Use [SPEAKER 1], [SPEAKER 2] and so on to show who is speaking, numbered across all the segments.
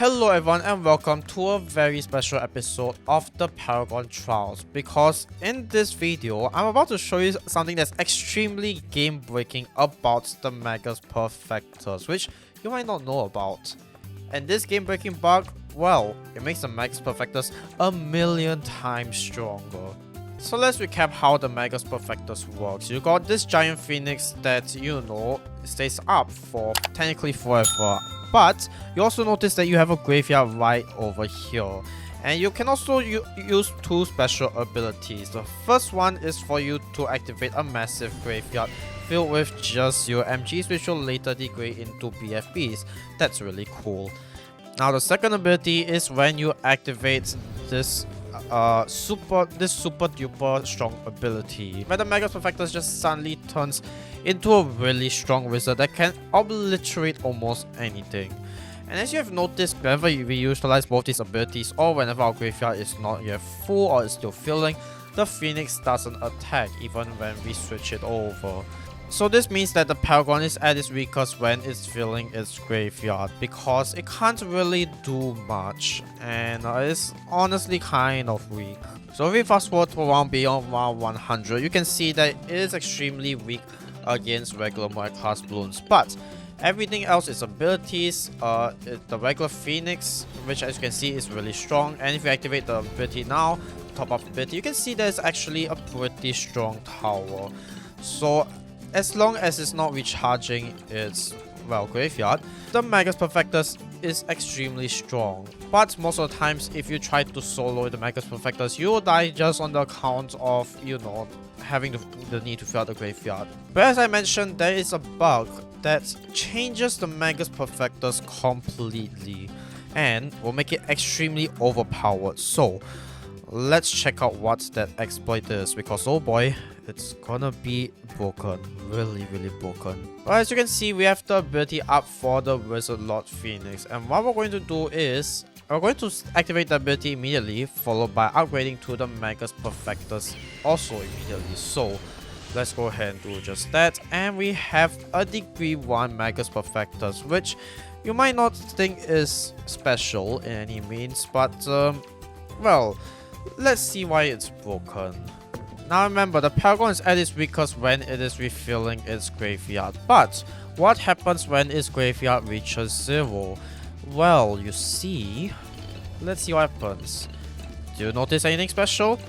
[SPEAKER 1] Hello everyone and welcome to a very special episode of the Paragon Trials, because in this video I'm about to show you something that's extremely game breaking about the Magus Perfectus, which you might not know about. And this game breaking bug, well, it makes the Magus Perfectus a million times stronger. So let's recap how the Magus Perfectus works. You got this giant phoenix that, stays up for technically forever. But you also notice that you have a graveyard right over here. And you can also use two special abilities. The first one is for you to activate a massive graveyard filled with just your MGs, which will later degrade into BFBs. That's really cool. Now the second ability is when you activate this super duper strong ability, where the Magus Perfectus just suddenly turns into a really strong wizard that can obliterate almost anything. And as you have noticed, whenever we utilize both these abilities or whenever our graveyard is not yet full or is still filling, the Phoenix doesn't attack even when we switch it over. So this means that the Paragon is at its weakest when it's filling its graveyard, because it can't really do much and it's honestly kind of weak. So if we fast forward to around beyond round 100, you can see that it is extremely weak against regular Moai class Bloons, but everything else, its abilities, the regular Phoenix, which as you can see is really strong, and if you activate the ability now, top up ability, you can see that it's actually a pretty strong tower. So as long as it's not recharging its, graveyard, the Magus Perfectus is extremely strong. But most of the times, if you try to solo the Magus Perfectus, you will die just on the account of, having the need to fill out the graveyard. But as I mentioned, there is a bug that changes the Magus Perfectus completely and will make it extremely overpowered. So let's check out what that exploit is, because oh boy, it's gonna be broken, really broken. But as you can see, we have the ability up for the Wizard Lord Phoenix, and what we're going to do is we're going to activate the ability immediately, followed by upgrading to the Magus Perfectus also immediately. So let's go ahead and do just that, and we have a degree 1 Magus Perfectus, which you might not think is special in any means, but let's see why it's broken. Now remember, the Paragon is at its weakest when it is refilling its graveyard. But what happens when its graveyard reaches 0? Well, you see, let's see what happens. Do you notice anything special?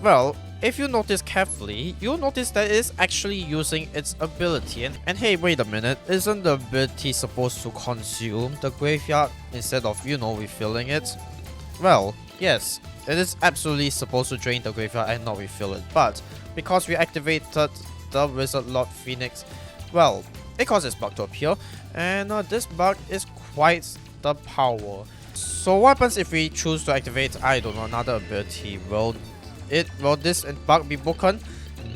[SPEAKER 1] Well, if you notice carefully, you'll notice that it's actually using its ability. And hey, wait a minute, isn't the ability supposed to consume the graveyard instead of, refilling it? Well, yes, it is absolutely supposed to drain the graveyard and not refill it, but because we activated the Wizard Lord Phoenix, well, it caused this bug to appear, and this bug is quite the power. So what happens if we choose to activate, I don't know, another ability? Will this bug be broken?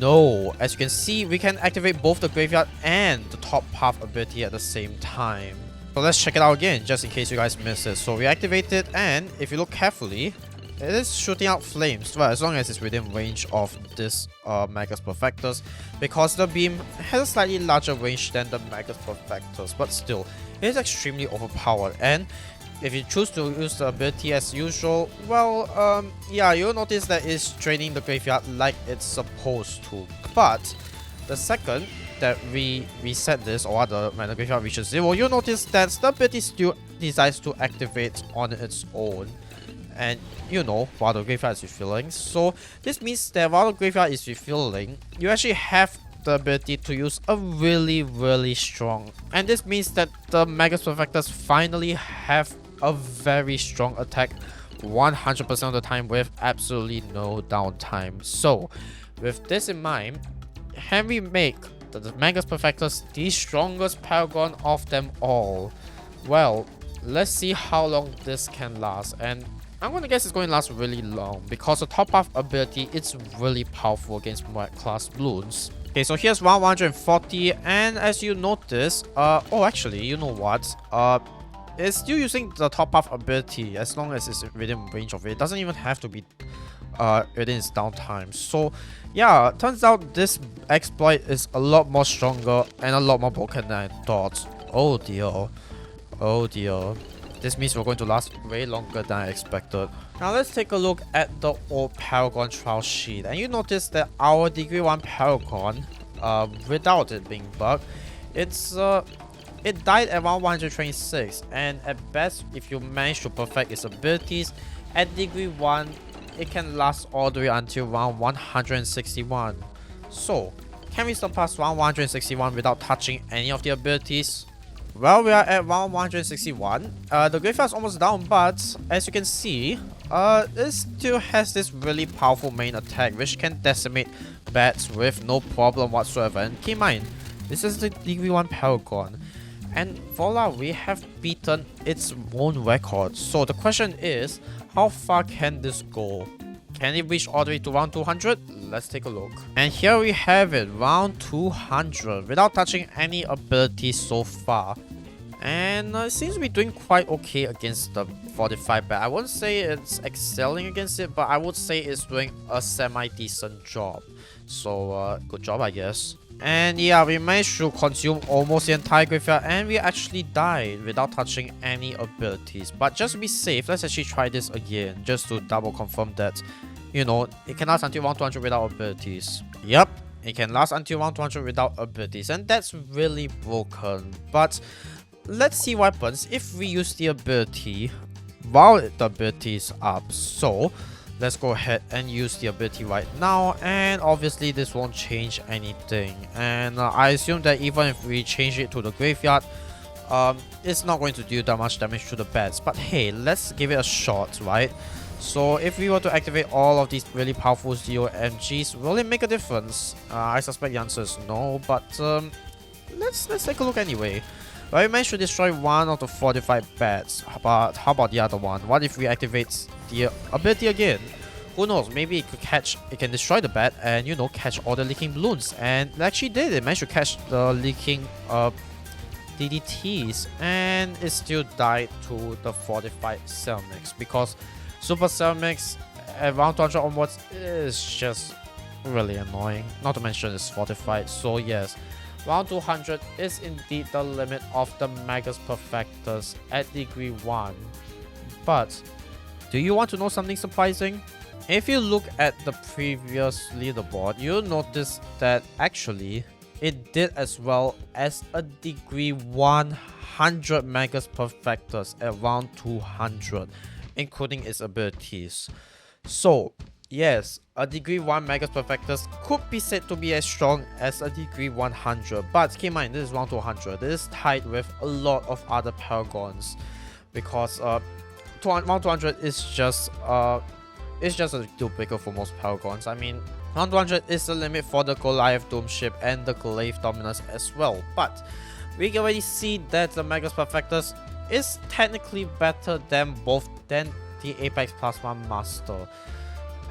[SPEAKER 1] No. As you can see, we can activate both the graveyard and the top path ability at the same time. So let's check it out again, just in case you guys missed it. So we activate it, and if you look carefully, it is shooting out flames, well, as long as it's within range of this Magus Perfectus, because the beam has a slightly larger range than the Magus Perfectus, but still, it is extremely overpowered. And if you choose to use the ability as usual, you'll notice that it's draining the graveyard like it's supposed to. But the second that we reset this, or when the graveyard reaches 0, you'll notice that the ability still decides to activate on its own. And while the graveyard is refilling. So this means that while the graveyard is refilling, you actually have the ability to use a really strong. And this means that the Magus Perfectus finally have a very strong attack 100% of the time with absolutely no downtime. So with this in mind, can we make the Magus Perfectus the strongest Paragon of them all? Well, let's see how long this can last, and I'm gonna guess it's going to last really long, because the top half ability, it's really powerful against Moai class Bloons. Okay, so here's round 140, and as you notice, actually, you know what? It's still using the top half ability as long as it's within range of it. It doesn't even have to be within its downtime. So yeah, turns out this exploit is a lot more stronger and a lot more broken than I thought. Oh dear. Oh dear. This means we're going to last way longer than I expected. Now let's take a look at the old Paragon trial sheet, and you notice that our degree 1 Paragon, without it being bugged, it died at around 126, and at best, if you manage to perfect its abilities at degree 1, it can last all the way until round 161. So, can we surpass round 161 without touching any of the abilities? Well, we are at round 161. The graveyard's almost down, but as you can see, it still has this really powerful main attack which can decimate bats with no problem whatsoever. And keep in mind, this is the degree 1 Paragon. And voila, we have beaten its own record. So the question is, how far can this go? Can it reach all the way to round 200? Let's take a look. And here we have it, round 200, without touching any abilities so far. And it seems to be doing quite okay against the 45 bat. I wouldn't say it's excelling against it, but I would say it's doing a semi-decent job. So, good job, I guess. And yeah, we managed to consume almost the entire graveyard, and we actually died without touching any abilities. But just to be safe, let's actually try this again, just to double confirm that, you know, it can last until round 200 without abilities. Yep, it can last until round 200 without abilities, and that's really broken. But let's see what happens if we use the ability while the ability is up. So let's go ahead and use the ability right now, and obviously this won't change anything. And I assume that even if we change it to the graveyard, it's not going to do that much damage to the bats. But hey, let's give it a shot, right? So if we were to activate all of these really powerful Zero MGs, will it make a difference? I suspect the answer is no, but let's take a look anyway. Well, we managed to destroy one of the 45 bats, but how about the other one? What if we activate the ability again? Who knows, maybe it can destroy the bat and, you know, catch all the leaking balloons. And it actually did, it managed to catch the leaking DDTs, and it still died to the 45 Ceramics, because Super Ceramics at round 200 onwards is just really annoying, not to mention it's fortified. So yes, round 200 is indeed the limit of the Magus Perfectus at degree 1. But do you want to know something surprising? If you look at the previous leaderboard, you'll notice that actually it did as well as a degree 100 Magus Perfectus at round 200, including its abilities. So yes, a degree 1 Magus Perfectus could be said to be as strong as a degree 100, but keep in mind, this is round 200. This is tied with a lot of other paragons, because round 200 is just a deal breaker for most paragons. I mean, round 200 is the limit for the Goliath Dome Ship and the Glaive Dominus as well, but we can already see that the Magus Perfectus is technically better than the Apex Plasma Master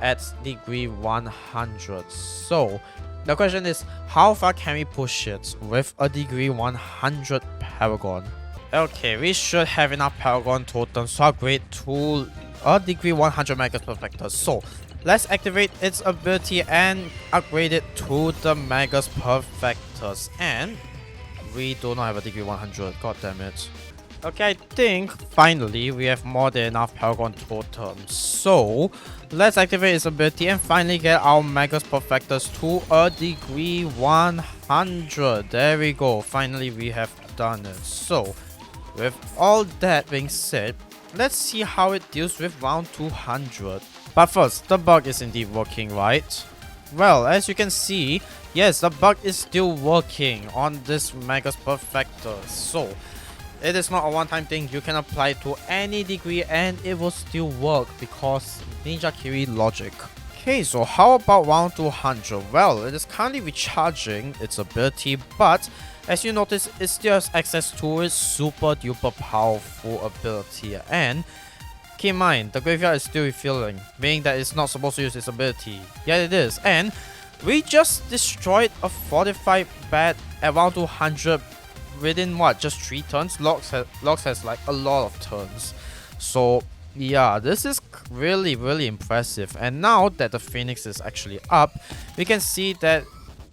[SPEAKER 1] at degree 100. So the question is, how far can we push it with a degree 100 Paragon? Okay, we should have enough Paragon totems to upgrade to a degree 100 Magus Perfectus. So let's activate its ability and upgrade it to the Magus Perfectus. And we do not have a degree 100, god damn it. Okay, I think finally we have more than enough Paragon totems. So let's activate its ability and finally get our Magus Perfectus to a degree 100. There we go. Finally we have done it. So with all that being said, let's see how it deals with round 200. But first, the bug is indeed working, right? Well, as you can see, yes, the bug is still working on this Magus Perfectus. So it is not a one-time thing. You can apply it to any degree and it will still work because Ninjakiwi logic. Okay, so how about round 200? Well, it is currently recharging its ability, but as you notice, it still has access to its super duper powerful ability. And keep in mind, the graveyard is still refilling, meaning that it's not supposed to use its ability. Yet it is. And we just destroyed a 45 bat at round 200 within what, just 3 turns? Lox has like a lot of turns. So yeah, this is really impressive. And now that the Phoenix is actually up, we can see that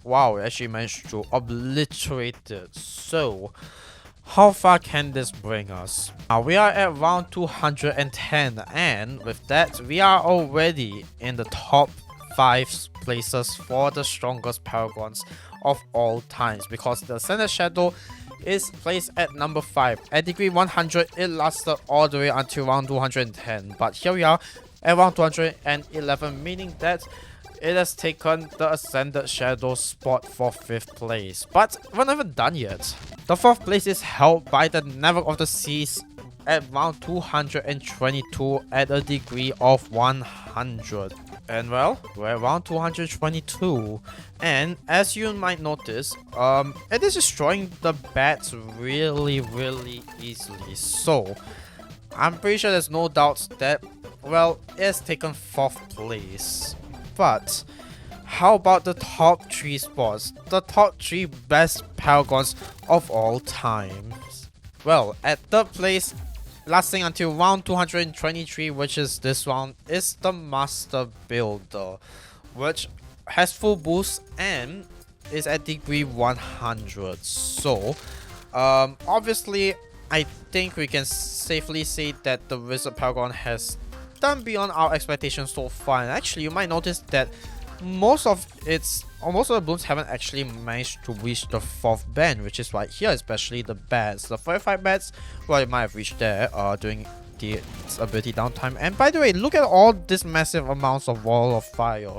[SPEAKER 1] wow, it actually managed to obliterate it. So How far can this bring us? Now we are at round 210, and with that we are already in the top 5 places for the strongest paragons of all times, because the Ascended Shadow is placed at number 5. At degree 100 it lasted all the way until round 210, but here we are at round 211, meaning that it has taken the Ascended Shadow spot for 5th place. But we're not even done yet. The 4th place is held by the Never of the Seas at round 222 at a degree of 100. And well, we're at round 222. And as you might notice, it is destroying the bats really easily. So, I'm pretty sure there's no doubts that, well, it has taken 4th place. But how about the top 3 spots? The top 3 best paragons of all times. Well, at 3rd place, lasting until round 223, which is this round, is the Master Builder, which has full boost and is at degree 100. So, obviously, I think we can safely say that the Wizard Paragon has done beyond our expectations so far. And actually, you might notice that most of the balloons haven't actually managed to reach the 4th band, which is right here, especially the bats. The 45 bats, well, it might have reached there during its ability downtime. And by the way, look at all these massive amounts of Wall of Fire.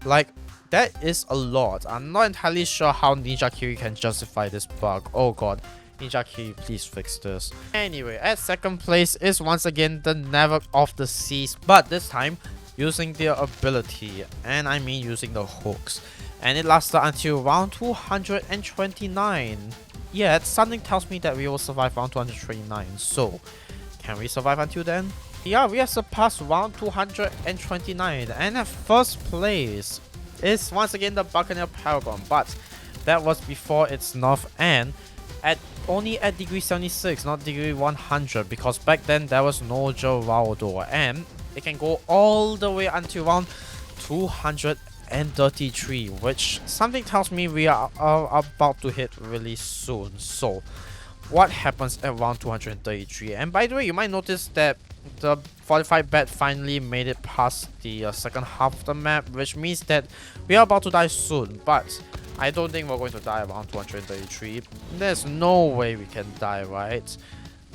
[SPEAKER 1] Like, that is a lot. I'm not entirely sure how Ninjakiwi can justify this bug. Oh god, Ninjakiwi, please fix this. Anyway, at 2nd place is once again the Never of the Seas, but this time using their ability, and I mean using the hooks. And it lasted until round 229. Yet, something tells me that we will survive round 229. So, can we survive until then? Yeah, we have surpassed round 229. And at 1st place is once again the Buccaneer Paragon. But that was before its nerf and only at degree 76, not degree 100. Because back then there was no Geraldo. And it can go all the way until round 233, which something tells me we are about to hit really soon. So, what happens at round 233? And by the way, you might notice that the 45 bat finally made it past the 2nd half of the map, which means that we are about to die soon. But I don't think we're going to die around 233. There's no way we can die, right?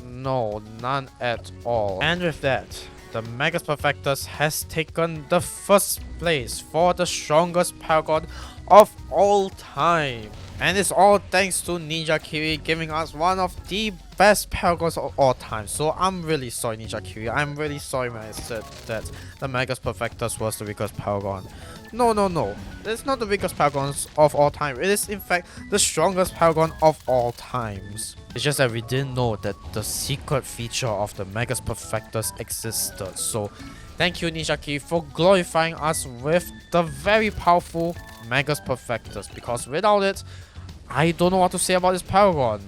[SPEAKER 1] No, none at all. And with that, the Magus Perfectus has taken the 1st place for the strongest paragon of all time. And it's all thanks to Ninjakiwi giving us one of the best paragons of all time. So I'm really sorry, Ninjakiwi. I'm really sorry when I said that the Magus Perfectus was the weakest paragon. No. It's not the weakest paragons of all time. It is in fact the strongest paragon of all times. It's just that we didn't know that the secret feature of the Magus Perfectus existed. So thank you, Ninjakiwi, for glorifying us with the very powerful Magus Perfectus, because without it, I don't know what to say about this paragon.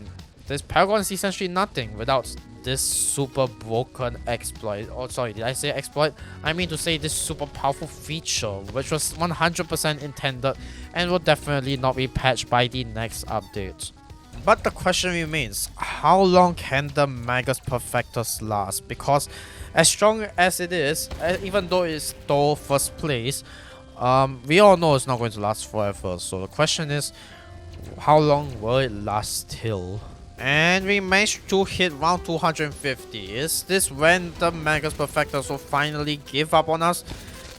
[SPEAKER 1] This paragon is essentially nothing without this super broken exploit. Oh, sorry, did I say exploit? I mean to say this super powerful feature, which was 100% intended and will definitely not be patched by the next update. But the question remains, how long can the Magus Perfectus last? Because as strong as it is, even though it stole 1st place, we all know it's not going to last forever. So the question is, how long will it last till? And we managed to hit round 250. Is this when the Magus Perfectus will finally give up on us?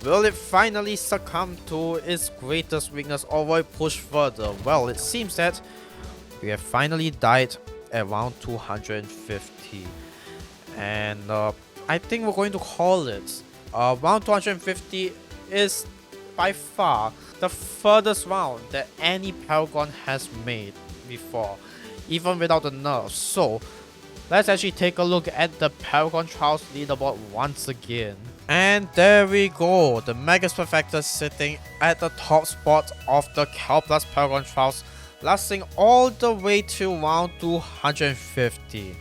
[SPEAKER 1] Will it finally succumb to its greatest weakness, or will it push further? Well, it seems that we have finally died at round 250. And I think we're going to call it. Round 250 is by far the furthest round that any paragon has made before, even without the nerfs. So let's actually take a look at the Paragon Trials leaderboard once again. And there we go, the Magus Perfectus sitting at the top spot of the Calplus Paragon Trials, lasting all the way to round 250.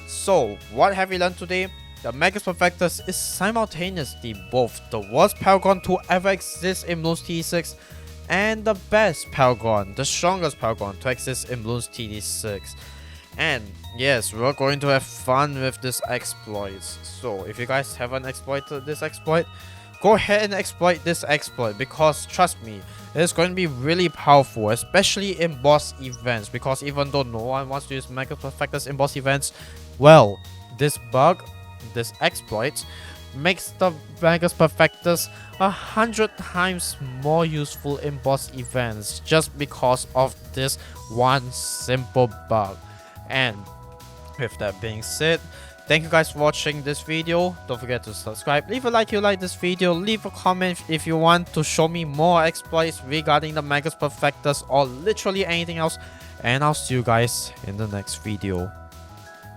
[SPEAKER 1] So what have we learned today? The Magus Perfectus is simultaneously both the worst paragon to ever exist in Bloons TD6 and the best paragon, the strongest paragon to exist in Bloons TD6. And yes, we're going to have fun with this exploit. So if you guys haven't exploited this exploit, go ahead and exploit this exploit, because trust me, it's going to be really powerful, especially in boss events, because even though no one wants to use Magus Perfectus in boss events, well, this bug, this exploit, makes the Magus Perfectus 100 times more useful in boss events just because of this one simple bug. And with that being said, thank you guys for watching this video. Don't forget to subscribe, leave a like if you like this video, leave a comment if you want to show me more exploits regarding the Magus Perfectus or literally anything else, and I'll see you guys in the next video.